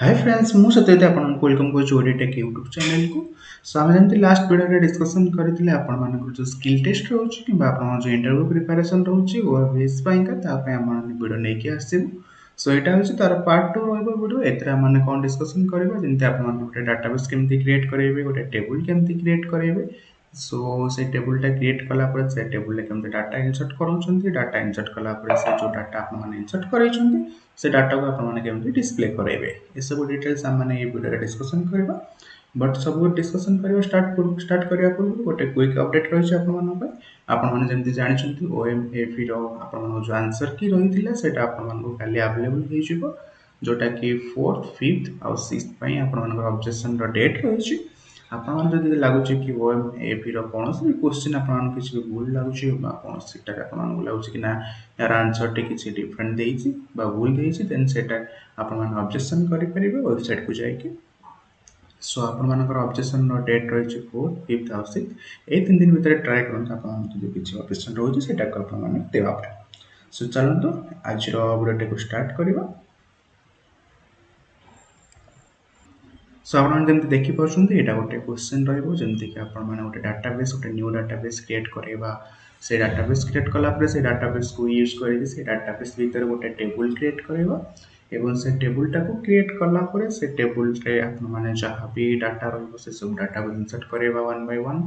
Hi friends मु सत्यते आपनको welcome करूछु OdiTech YouTube channel को। सो आम जमी लास्ट वीडियो रे डिस्कशन करथिले आपण मानकर जो स्किल टेस्ट रहउछि कि आपण जो इंटरव्यू प्रिपरेशन रहउछि OAVS पाइका ता पे हम वीडियो नै के आसीबु। सो एटा होछि तार पार्ट 2 रहबो वीडियो। एतरा माने कोन डिस्कशन करबा जेंति आपण मान गोटे डाटाबेस केमति क्रिएट करबे, गोटे टेबल केमति क्रिएट करबे। सो से टेबल टा क्रिएट कला पर से टेबल ले केमति डाटा इंसर्ट करूछंती, डाटा इंसर्ट कला पर से जो डाटा आपण माने इंसर्ट करैछंती से डाटा को आपण माने केमति डिस्प्ले करेबे। ए सब डिटेल्स हम माने ए वीडियो रे डिस्कशन करबा। बट सब डिस्कशन करबा स्टार्ट करिया पूर्व गोटे क्विक अपडेट रहिछ आपण माने पे। आपण माने जेमति जानि छंती OMAV रो आपण माने जो आंसर की रहिथिला सेटा आपण माने को खाली अवेलेबल हे जिवो, जोटा कि 4th 5th और 6th पई आपण माने ऑब्जेक्शन रो डेट रहिछि। आपण माने जदि लागुछि कि OMAV रो कोनोसी क्वेश्चन आपण माने किछि भूल लागुछि बा कोनोसी टा आपण माने लागुछि कि ना यार आंसर टे किछि डिफरेंट देइछि बा भूल देइछि, देन सेटा आपण माने ऑब्जेक्शन करि परिबे वेबसाइट को जाय के। सो आपण मानकर ऑब्जेक्शन रो डेट रहिछि 4th 5th और 6th। ए 3 दिन भीतर ट्राई करन आपण माने जो किछि ऑब्जेक्शन रहिछि सेटा को आपण माने देबा पे। सो चलंतु आज रो वीडियो को स्टार्ट करिबा। सो आपण जेमति देखि परछन्ती एटा गोटे क्वेश्चन रहइबो जेमति कि आपण माने गोटे डाटाबेस गोटे न्यू डाटाबेस क्रिएट करबा। से डाटाबेस क्रिएट कला पर से डाटाबेस को यूज करके से डाटाबेस भीतर गोटे टेबल क्रिएट करबा एवं से टेबल टा को क्रिएट कला पर से टेबल रे आपण माने जहां भी डाटा रहइबो से सब डाटा को इंसर्ट करबा वन बाय वन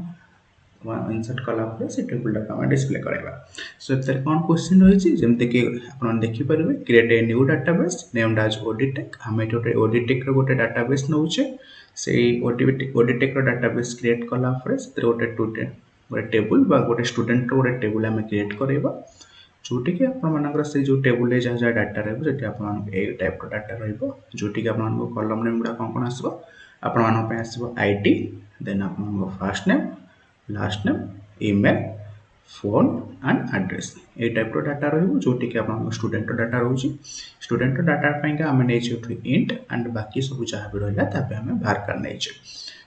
इंसर्ट कला पर से टेबल डाटा हम डिस्प्ले करबा। सो एतर कोन क्वेश्चन रहिछि जेमते कि आपण देखि परबे create a new database named as OdiTech। हम एटोटे OdiTech रो गोटे डाटाबेस नउछे से OdiTech रो डाटाबेस क्रिएट कला पर से गोटे टेबल बा गोटे स्टूडेंट रो गोटे टेबल हम क्रिएट करबा, जोटी कि आपण मानकर से जो टेबल रे जहा डाटा रहबो जेटी आपण ए टाइप रो डाटा रहबो, जोटी कि आपण को कॉलम नेम गुडा कोन कोन आसबो आपण मान पे आसबो आईडी, देन आपण को first name, last name, email, phone and address. ए टाइप रो डाटा रहबो जोटी कि आपण स्टूडेंट रो डाटा रहउची। स्टूडेंट रो डाटा पई का हम नै छै इंट एंड बाकी सब जहा भी रहला तापे हम बाहर कर नै छै।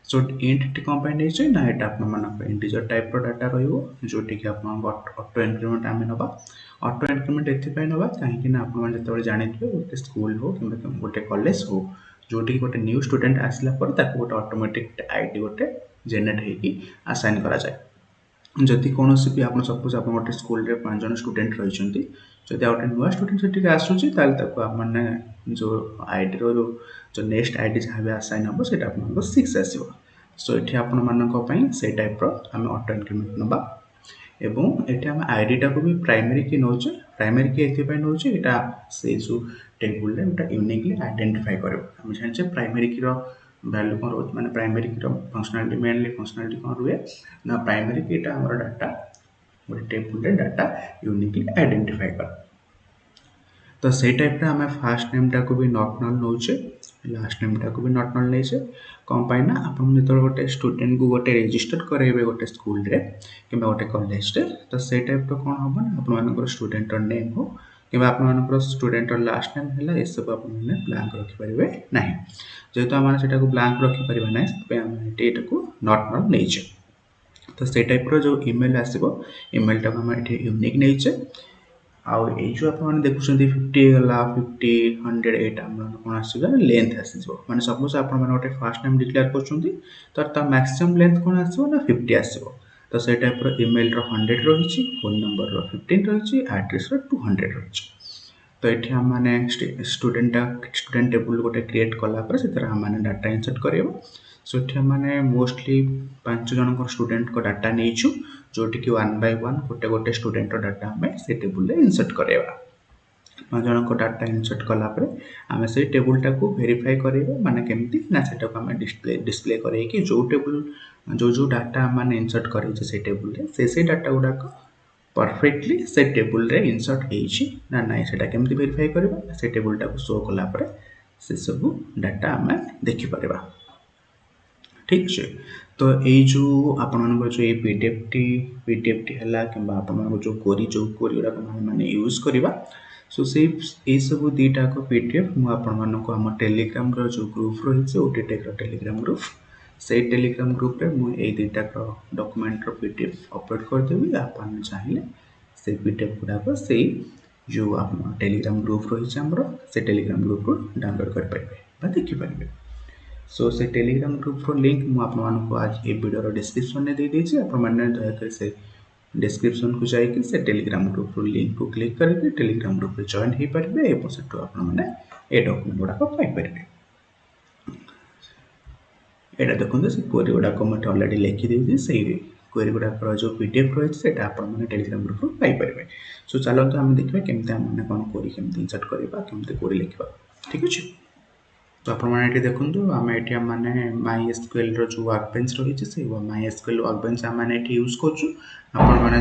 सो इंट टी कोन पई नै छै ना एटा आपण मान इंटीजर टाइप रो डाटा रहइबो, जोटी कि आपण ऑटो इंक्रीमेंट हम नबा। ऑटो इंक्रीमेंट एथि पई नबा काहे कि ना आपण मान जते जानिथिबे गोटे स्कूल हो किबा गोटे कॉलेज हो जोटी कि गोटे न्यू स्टूडेंट आसला पर ताको गोटे ऑटोमेटिक आईडी गोटे जनरेट हेकी असाइन करा जाय। जदि कोनोसी भी आपण सपोज आपण गोटे स्कूल रे 5 जन स्टूडेंट रहिसंती, जदि गोटे नुवा स्टूडेंट सेठी के आसुची ताल ताको आपने जो आईडी रो जो नेक्स्ट आईडी जहा भी असाइन हो सेटा आपण को 6 आसीबो। सो एठी आपण मानन को पई से टाइप रो हम ऑटो इंक्रीमेंट नबा एवं एठी हम आईडी टा को भी प्राइमरी की नोचे। प्राइमरी की एथि पई नोचे एटा से जो टेबल रे एटा यूनिकली आइडेंटिफाई करबो। हम जानि छै प्राइमरी की रो वैल्यू कोन रोज माने प्राइमरी की रो फंक्शनलिटी मेनली फंक्शनलिटी कोन रुए ना प्राइमरी की एटा हमर डाटा गोटे टेबल रे डाटा यूनिकली आइडेंटिफाई कर। तो से टाइप रे हमें फर्स्ट नेम टा को भी नॉट नल नोचे, लास्ट नेम टा को भी नॉट नल नै छै। कोन पाई ना आपण जेतो गोटे स्टूडेंट को गोटे रजिस्टर करेबे गोटे स्कूल रे किबा गोटे कॉलेज रे, तो से टाइप रो कोन होबो ना आपण मानकर स्टूडेंट रो नेम हो किबा आपण मानकर स्टूडेंट रो लास्ट नेम हैला ए सब आपण माने ब्लैंक रखि परिबे नाही। जेतो हम सेटा को ब्लैंक रखि परिबा नाही पे हम एटा को नॉट नल नै छै। तो से टाइप रो जो ईमेल आसीबो ईमेल टा हम एठी यूनिक नै छै। आउ ए जो आप माने देखुछंती 50 गला 50 100 एटा हम कोन आसीबो लेंथ आसीबो। माने सपोज आप माने गोटे फर्स्ट नेम डिक्लेयर करछंती तो ता मैक्सिमम लेंथ कोन आसीबो ना 50 आसीबो। तो से टाइप रो ईमेल रो 100 रहिछि, फोन नंबर रो 15 रहिछि, एड्रेस रो 200 रहिछि। तो एठी हम माने स्टूडेंट टेबल गोटे क्रिएट कला पर से तरह हम माने डाटा इंसर्ट करबो। सो एठी हम माने मोस्टली 5 जन को स्टूडेंट को डाटा नेइछु, जोटी कि 1 बाय 1 गोटे गोटे स्टूडेंट रो डाटा हमें से टेबल रे इंसर्ट करेबा। 5 जन को डाटा इंसर्ट कला पर हमें से टेबल टा को वेरीफाई करेबा माने केमती ना सेटा को हमें डिस्प्ले करे कि जो टेबल जो डाटा हम माने इंसर्ट करे से टेबल रे से डाटा गुडा को परफेक्टली से टेबल रे इंसर्ट हेछि ना नाही सेटा केमती वेरीफाई करबा। से टेबल टा को शो कला पर से सब डाटा हमें देखि परबा। ठीक छै। तो ए जो आपण मानकर जो ए पीडीएफ टी हला किबा आपण मानकर जो कोरी रा माने यूज करबा। सो से ए सब दीटा को पीडीएफ मु आपण मानको हम टेलीग्राम रो जो ग्रुप रही छै OdiTech रो टेलीग्राम ग्रुप, से टेलीग्राम ग्रुप रे मु ए दीटा को डॉक्यूमेंट रो पीडीएफ अपलोड कर देबी। आपण चाहिले से पीडीएफ गुडा को से जो आपण टेलीग्राम ग्रुप रही छै हमरो से टेलीग्राम ग्रुप को डाउनलोड कर पाइबे। बा देखिपारे। सो से टेलीग्राम ग्रुप लिंक मुझे आज ये वीडियो डिस्क्रिप्शन में दे दीजिए, आपने दयाकोरी से डिस्क्रिप्शन को जाइए से टेलीग्राम ग्रुप लिंक को क्लिक करके टेलीग्राम ग्रुप जॉइन हो पारे और सेठू आपने ये डॉक्यूमेंट गुड़ाक पाइपर। यहाँ देखते से क्वेरी गुड़ाक मुझे अलरेडी लिखिदी से क्वेरी गुड़ाक जो पीडीएफ रही है आपने टेलीग्राम ग्रुप पाइपर। सो चलते आम देखा केमती आम कौन क्वेरी केमती इंसर्ट करवा केमती क्वेरी लिखा। ठीक अच्छे, तो आपने देखो आम ये मैंने MySQL जो वर्कबेंच रही है MySQL वर्कबेंच आम यूज कर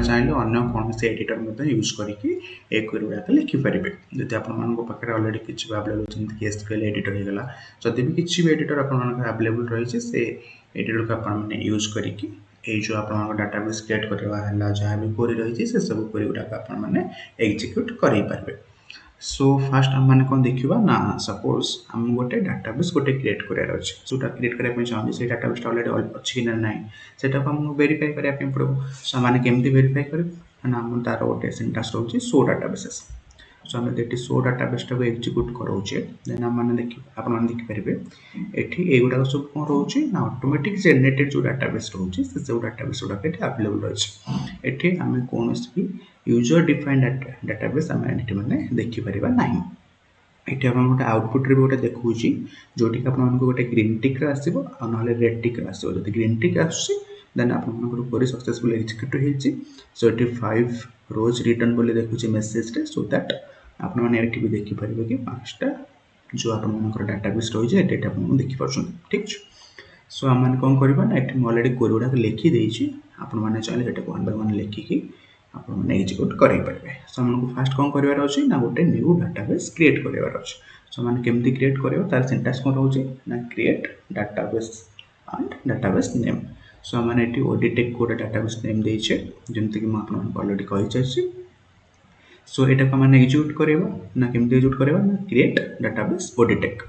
चाहिए अन्य कौन से एडिटर यूज करके क्वेरी गुड़ाक लिखिपारे। जब आपके अलरेडी किसी अवेलेबल जमीन SQL एडिटर होगा जदि भी किसी भी एडिटर अवेलेबल रही है एडिटर को आपने यूज करके ये जो आप डाटाबेस क्रिएट करवा जहाँ भी क्वेरी रही है से सब क्वेरी गुड़ाक आपने एग्जीक्यूट करें। सो फास्ट आम मैंने कौन देखा ना सपोज आम गोटे डाटाबेस गोटे क्रिएट करार अच्छे जोटा क्रिएट करने चाहिए से डाटाबेस अलरेडी अच्छी कि ना से वेरीफाई करने पड़ो। सो मैंने केमती वेरीफाई कर ना तार गोटे सिंटाक्स रोचे शो डाटाबेसेस। सो आम ये शो डाटाबेस को एक्जिक्यूट कराऊे देन आम देखिपारे ये गुड़ाक सब कौन रोचे ना ऑटोमेटिक जनरेटेड जो डाटाबेस रोचे से सब डाटाबेस गुड़ाक अवेलेबल रही है। आम कौन भी यूजर डिफाइंड डाटाबेस आम मैंने देखिपर ना। ये आप गोटे आउटपुट भी गोटे देखा जोटि आप गोटे ग्रीन टिक आसो ना रेड टिक आसो। जब ग्रीन टिक आसूँ देन आप क्वेरी सक्सेसफुल एक्जिक्यूट होती। सो ये 5 रोज रिटर्न बोली देखुचे मेसेज रे। सो दैट आपने भी देखिपारे कि 5टा जो आप डाटाबेस रही है ये आप देखिपुं। ठीक है, सो आम मैंने कौन करवा ना ये अलरेडी क्वेरी गुड़ाक लिखिदे आपने चाहिए ये 1 by 1 लिखिकी आपने एक्जिक्यूट करेंगे। सो आमको फास्ट कौन करार अच्छे ना गोटे न्यू डाटाबेस क्रिएट करार अच्छे। सो मैंने केमती क्रिएट कर तार सिंटाक्स कौन रोचे ना create database and database name. So मैंने ये OdiTech गोटे डाटाबेस नेम देचे जमती कि मुझे अलरेडी कही सारी। सो यहाँ को मैंने एक्जिक्यूट करवा ना केमती एक्जिक्यूट करवा ना क्रिएट डाटाबेस OdiTech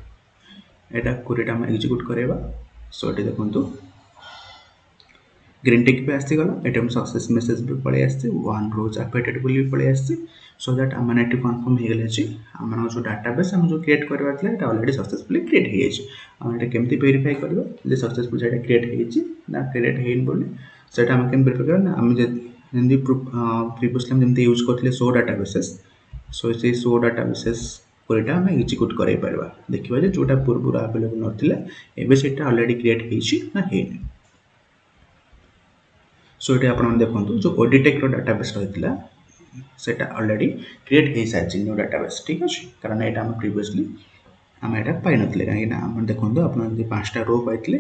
यहाँ क्वेरी आम एक्जिक्यूट करवा। सो ये देखो ग्रीन टिक भी आसीगला ये सक्सेस मेसेज भी पलि आसी 1 रोज अपडेटेड भी पलि आसी। सो दैट आम मैंने कन्फर्म हो गले आम जो डाटाबेस आम जो क्रिएट करवा अलरेडी सक्सेसफुली क्रिएट हो जाए। केमती वेरीफाई करवा सक्सेसफुल से क्रिएट हो क्रिएट होनी बोली से आम केम वेरीफाई करवा आम जमी प्रिवियसली जमी यूज करते शो डाटाबेसेस। सो से शो डाटाबेसेस क्वेरीटा आम एक्जिक्यूट कर पार्बा देखा जोटा पूर्व अवेलेबल नाला एवं अलरेडी क्रिएट होनी। सो ये आप देखो जो OdiTech डाटाबेस रही है अलरेडी क्रिएट हो सारी न्यू डाटाबेस। ठीक अच्छे, कारण यहाँ आम प्रिवियसली आम यहाँ पाई ना कहीं देखो आप 5टा रो पाइले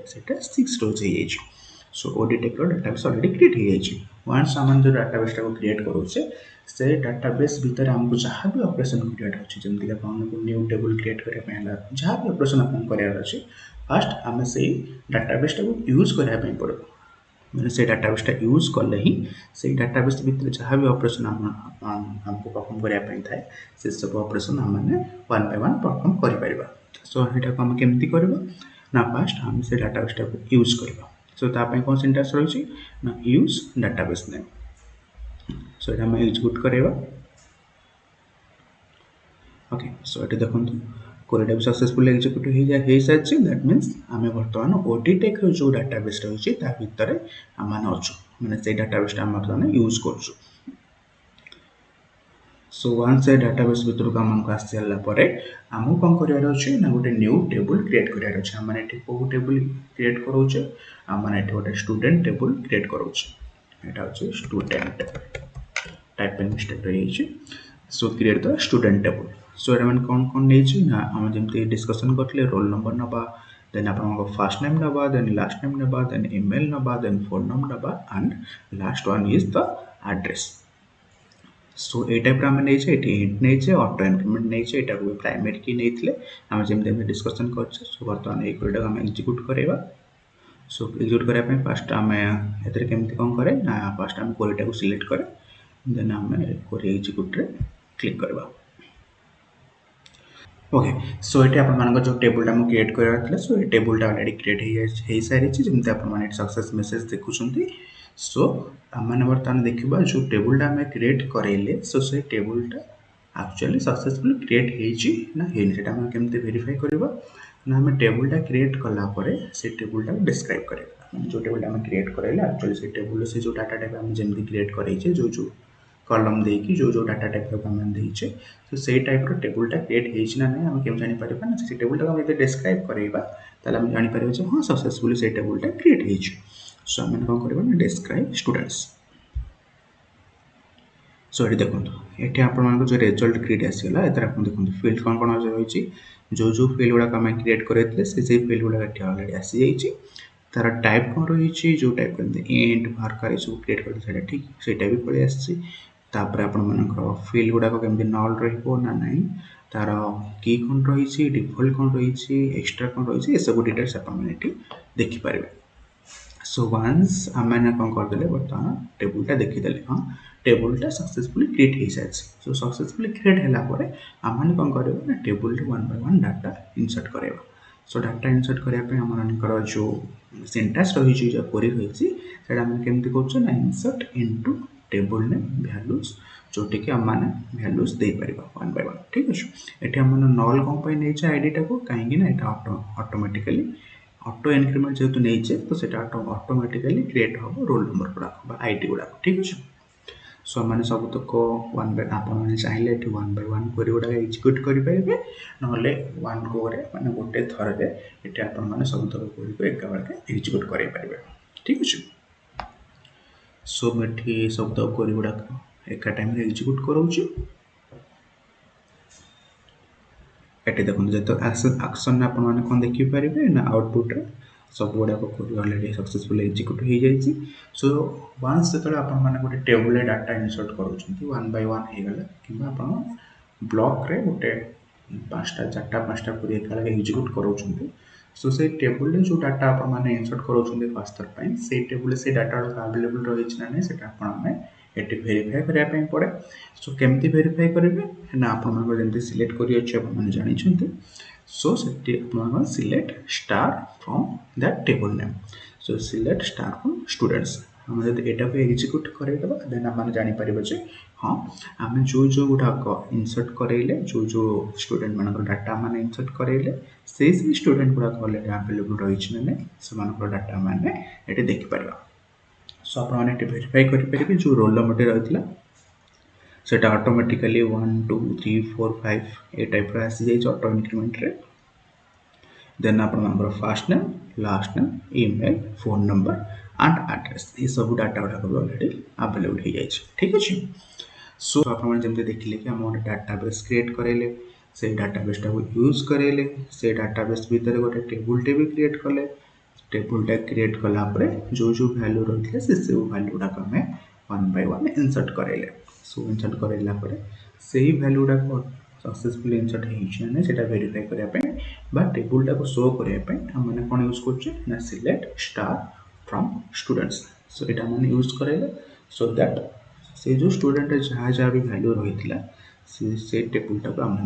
6 रोज हो। सो OdiTech डाटाबेस अलरेडी क्रिएट हो जाए। वन्स आम जो डाटाबेस को क्रिएट करोचे से डाटाबेस भितर आमको जहाँ भी ऑपरेशन करार अच्छे जमीक आपको न्यू टेबल क्रिएट करने जहाँ भी ऑपरेशन आपको करार अच्छे फास्ट आम से डाटाबेस को यूज करने पड़ो। मैंने से डाटाबेस यूज कले ही से डाटाबेस भितर जहाँ भी ऑपरेशन हमको परफॉर्म करने थाए से सब ऑपरेशन आम मैंने 1 by 1 परफॉर्म कर। सो यहाँ को आम केमती करवा ना फास्ट आम से डाटाबेस को यूज करवा। सो तापाई कौन सिंटाक्स रही ना यूज डाटाबेस नेम। सो ये आम एक्जिक्यूट करवा। ओके, सो ये देखो क्वेरीटा भी सक्सेसफुल एक्जिक्यूट हो सारी। दैट मीन्स आम बर्तमान OdiTech जो डाटाबेस रही है भितर आम अच्छु मैंने से डाटाबेस आम बर्तमान यूज कर। सो वन्स से डाटाबेस भर को आमको आस सारापर आमको कौन करार अच्छे ना गोटे न्यू टेबल क्रिएट करार अच्छे। आम मैंने कौ टेबल क्रिएट करोचे आम मैंने गोटे स्टूडेंट टेबल क्रिएट करोचे यहाँ हूँ स्टूडेंट टाइपिंग मिस्टेक रही। So create the student table. So ये मैंने कौन कौन नहीं ना आम जमी डिस्कसन करते रोल नंबर नवा देन आप फर्स्ट नेम नवा देन लास्ट नेम नवा देन ईमेल नवा देन फोन नंबर नवा and last one is the address. So ये टाइप आम नहीं हिंट नहीं ऑटो इनक्रीमेंट नहीं भी प्राइमरी की नहीं आम जमी डिस्कसन कर। सो बर्तमान ये क्वेरी आम एक्जिक्यूट करवा। सो एक्जिक्यूट करने फास्ट आम केमती कौन करे ना फास्ट आम क्वेरीटा को सिलेक्ट करे देन आम क्वेरी एक्जिक्यूट रे क्लिक करवा। ओके, सो ये आप जो टेबुलटा मुझे क्रिएट करार सो ये टेबुलटा अलरेडी क्रिएट हो सारी जमी आप सक्सेस मेसेज देखुं। सो आम बर्तमान देखा जो टेबुलटा आम क्रिएट करेले सो से टेबुलटा एक्चुअली सक्सेसफुल क्रिएट ହେଇଛି ନା ହେଇନି ସେଟା ଆମେ କେମିତି ଭେରିଫାଇ କରିବା ନା ଆମେ ଟେବୁଲଟା କ୍ରିଏଟ୍ କଲା ପରେ ସେ ଟେବୁଲଟାକୁ ଡେସ୍କ୍ରାଇବ୍ କରିବା ମାନେ ଯେଉଁ ଟେବୁଲଟା ଆମେ କ୍ରିଏଟ୍ କରାଇଲେ ଆକ୍ଚୁଆଲି ସେ ଟେବୁଲରେ ସେ ଯେଉଁ ଡାଟା ଟାଇପ୍ ଆମେ ଯେମିତି କ୍ରିଏଟ୍ କରାଇଛେ ଯେଉଁ କଲମ୍ ଦେଇକି ଯେଉଁ ଡାଟା ଟାଇପ୍ର ଆମେ ଦେଇଛେ ତ ସେଇ ଟାଇପ୍ର ଟେବୁଲଟା କ୍ରିଏଟ୍ ହେଇଛି ନା ନାହିଁ ଆମେ କେମିତି ଜାଣିପାରିବା ନା ସେ ଟେବୁଲଟାକୁ ଆମେ ଯଦି ଡେସ୍କ୍ରାଇବ୍ କରାଇବା ତାହେଲେ ଆମେ ଜାଣିପାରିବା ଯେ ହଁ ସକ୍ସେସଫୁଲି ସେଇ ଟେବୁଲଟା କ୍ରିଏଟ୍ ହେଇଛି ସୋ ଆମେ କ'ଣ କରିବା ନା ଡେସ୍କ୍ରାଇବ୍ ଷ୍ଟୁଡେଣ୍ଟସ୍ सो ये देखो ये आप जो रिजल्ट क्रिएट आसगला एथर आप देखो फिल्ड कौन कौन रही जो फिल्ड गुड़ाक आम क्रिएट करते से फिल्ड गुड़ाक अलरेडी आसी जाइए तार टाइप कौन रही जो टाइप करते एंड मार्कर सब क्रिएट करते ठीक सेटा भी पलि आसपर आप फिल्ड गुड़ाक केमती नल रहा ना तार की कौन रही डिफल्ट कौन रही एक्सट्रा कौन रही सब डिटेल्स आप देखिपारे सो वन्स आम कौन करदे बर्तमान टेबुलटा देखीदे हाँ टेबुलटा सक्सेसफुली क्रिएट हो सारी सो सक्सेसफुली क्रिएट है आम कौन करवा table one by one data insert करवा सो डाटा इनसर्ट करने आमर जो सिंटाक्स रही जो क्वेरी रही केमती कर insert into table name values जोटि आम मैंने वैल्यूज दे पार वन बाय वन ठीक अच्छे ये आम नल कौन नहीं आईडीटा को कहीं ऑटोमेटिकली ऑटो इनक्रीमेंट जेहतु नहीं तो सेटा ऑटोमेटिकली क्रिएट हम रोल नंबर गुड़ाक आईडी गुड़ाक ठीक अच्छे सो मैंने सब तक वन बाय आपने चाहिए ये वन बाय वन क्वेरी गुड़ा एक्जिक्यूट करेंगे ना वन गो मैंने गोटे थर ये आपने सब तक क्वेरी को एका बेलके एक्जिक्यूट करेंगे ठीक अच्छे सो मुझे सब तक क्वेरी गुड़ाक एका टाइम एक्जिक्यूट करोची ये देखो जो एक्शन आपने कौन देखिपारे ना आउटपुट रे सब गुड़ाक क्वेरी अलरेडी सक्सेसफुल एक्जिक्यूट हो जाए सो वन्स जो आपने गोटे टेबुल डाटा इनसर्ट करोचंती वन बाय वन हो गला कि आप ब्लॉक रे गोटे पांचटा चार्टा पांचटा क्वेरी एका एक्जिक्यूट करोचंती सो से टेबुल जो डाटा आपने इनसर्ट करोचंती फर्स्ट थर पई से टेबुल से डाटा अवेलेबल रही ना नहीं सेटा आपने ये भेरीफाए करने पड़े सो केमती भेरीफाए करेंगे ना आप सिलेक्ट कर जानते सो select star from that table name so select star from students आम जब यहाँ को एक्जिक्यूट करदेबा देन आम जापर हाँ आम जो गुड़ाक इनसर्ट करेले जो स्टूडेंट मान डाटा मैंने इनसर्ट करेले से स्टूडेंट गुड़ाक अलरेडी अवेलेबल रही ना से डाटा मैंने ये देखिपर सो आपने भेरीफाई करेंगे जो रोल नंबर रही सेटा ऑटोमेटिकली 1 2 3 4 5 ए टाइप आसी जाइए ऑटो इंक्रीमेंट रे देन आपनकर first name last name email phone number and address ये सब डाटा गुड़ाक भी अलरेडी अवेलेबल हो जाए ठीक अच्छे सो आपने देखिले कि आम डाटाबेस क्रिएट करेले से डाटाबेसटा को यूज करेले से डाटाबेस भितर गोटे टेबुलटे भी क्रिएट कले टेबुलटा क्रिएट कलापर जो वैल्यू रही है से सब वैल्यू गुड़ाक आम वन बाय वन इनसर्ट करेले सो इनसर्ट कराला से ही वैल्यू गुड़ाक सक्सेसफुली इनसर्ट होना से वेरीफाई करने टेबुलटा को शो करने आम कौन यूज कर select star from students so यहाँ मैंने यूज करेले सो दैट से जो स्टूडेंट जहाँ जहाँ भी वैल्यू रही से टेबुलटा को आम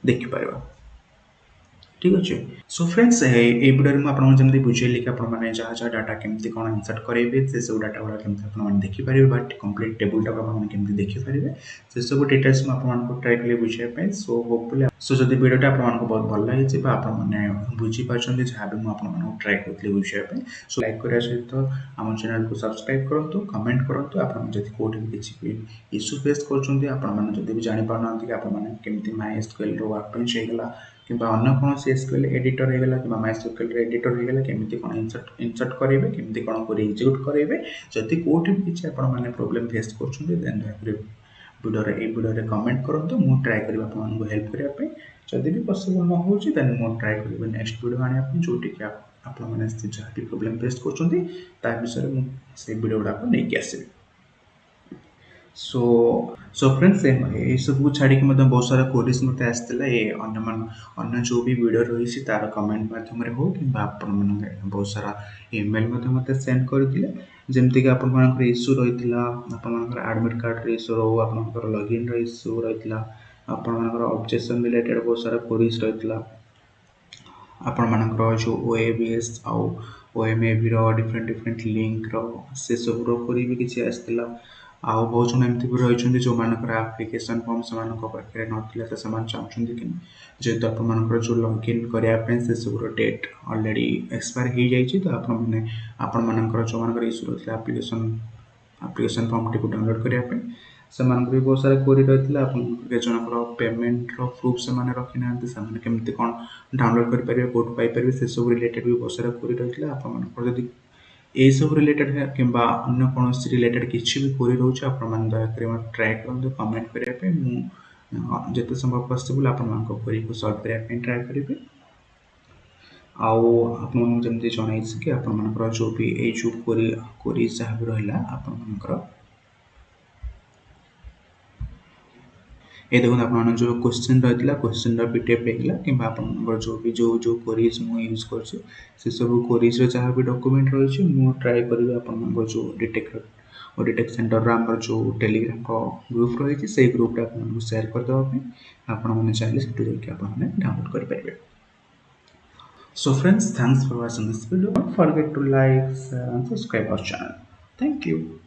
देखिपर ठीक अच्छे सो फ्रेंड्स ये वीडियो में आपको बुझेली कि आपने जहाँ जहाँ डाटा केमती कौन इनसर्ट करेंगे से सब डाटा गुड़ा केमती देखिपारे बट कंप्लीट टेबुलटा को आपने देखिपारे से सब डिटेल्स में आपको ट्राई कली बुझापी सो होपफुली सो जब वीडियोटा आपको बहुत भल लगी आपने बुझीपार जहाँ भी मुझे ट्राई करी बुझापी सो लाइक करने सहित आम चैनल को सब्सक्राइब करूँ कमेंट करूँ आपड़ी कौट भी किसी इश्यू फेस कर भी जापार कि आपमती माई एसक्यूएल वर्क बेंच होगा कि अन्य कौन एसक्यूएल एडिटर होगा कि माई एसक्यूएल एडिटर होगा केमती कौन इनसर्ट करेंगे केमती कौन कर एक्जिक्यूट करेंगे जदि कौट भी किसी आपने प्रोब्लेम फेस कर देन वीडियो कमेंट करूँ मुझे ट्राए करी आपको हेल्प करने जदि भी पॉसिबल न हो मुझे ट्राए करी नेक्स्ट वीडियो आने जोटि आपने जहाँ भी प्रोब्लेम फेस कर विषय मुझे वीडियो गुड़ाक नहीं आसबि सो फ्रेंड्स ये सब छाड़ी बहुत सारा क्वेरीज मत आसाला ये अन्य जो भी वीडियो रही तार कमेंट मध्यम हो कि बहुत सारा ईमेल मत सेंड करते जमती कि आपर इश्यू रही आपर एडमिट कार्ड इश्यू रो आपर लॉगिन इश्यू रही आपर ऑब्जेक्शन रिलेटेड बहुत सारा क्वेरीज रही आपर जो OAVS आउ OMAV डिफरेंट डिफरेंट लिंक रो से सब क्वेरी भी किसी आसाला आउ बहुत जन एमती भी रही जो मानकर आप्लिकेसन फॉर्म से पाखे ना तो से चाहते कि जेहेतु आपर जो लॉगिन करने से सब डेट ऑलरेडी एक्सपायर हो जाए तो आपण जो मान इश्यू रही आप्लिकेसन फॉर्म टी डाउनलोड करने से भी बहुत सारा क्वेरी रही है जनकर पेमेंट प्रूफ से रखी ना केमती कौन डाउनलोड करेंगे कौट पाइपर से सब रिलेटेड भी बहुत सारा क्वेरी रही है आपड़ी यही सब रिलेटेड है कि अन्य कौन रिलेटेड किसी भी क्वेरी रोचे आप दया ट्राए करूँ कमेंट करने जिते संभव पॉसिबल आपण क्वेरी को सॉल्व करने ट्राए करेंगे आपमती जन कि आपर जो भी ये जो क्वेरी जहाँ भी रहा आपर ये देखो आप जो क्वेश्चन रही है क्वेश्चन पीडीएफ देखला कि जो भी जो क्वेरीज मु यूज कर से सब क्वेरीज जहाँ भी डॉक्यूमेंट रही है ट्राए करी आप जो ओडिटेक सेंटर आम जो टेलीग्राम ग्रुप रही है से ग्रुप आपको सेयार करदेवाई आपने चाहिए से डाउनलोड करेंगे So friends, thanks for watching this video. Don't forget to like, share and subscribe our channel. Thank you.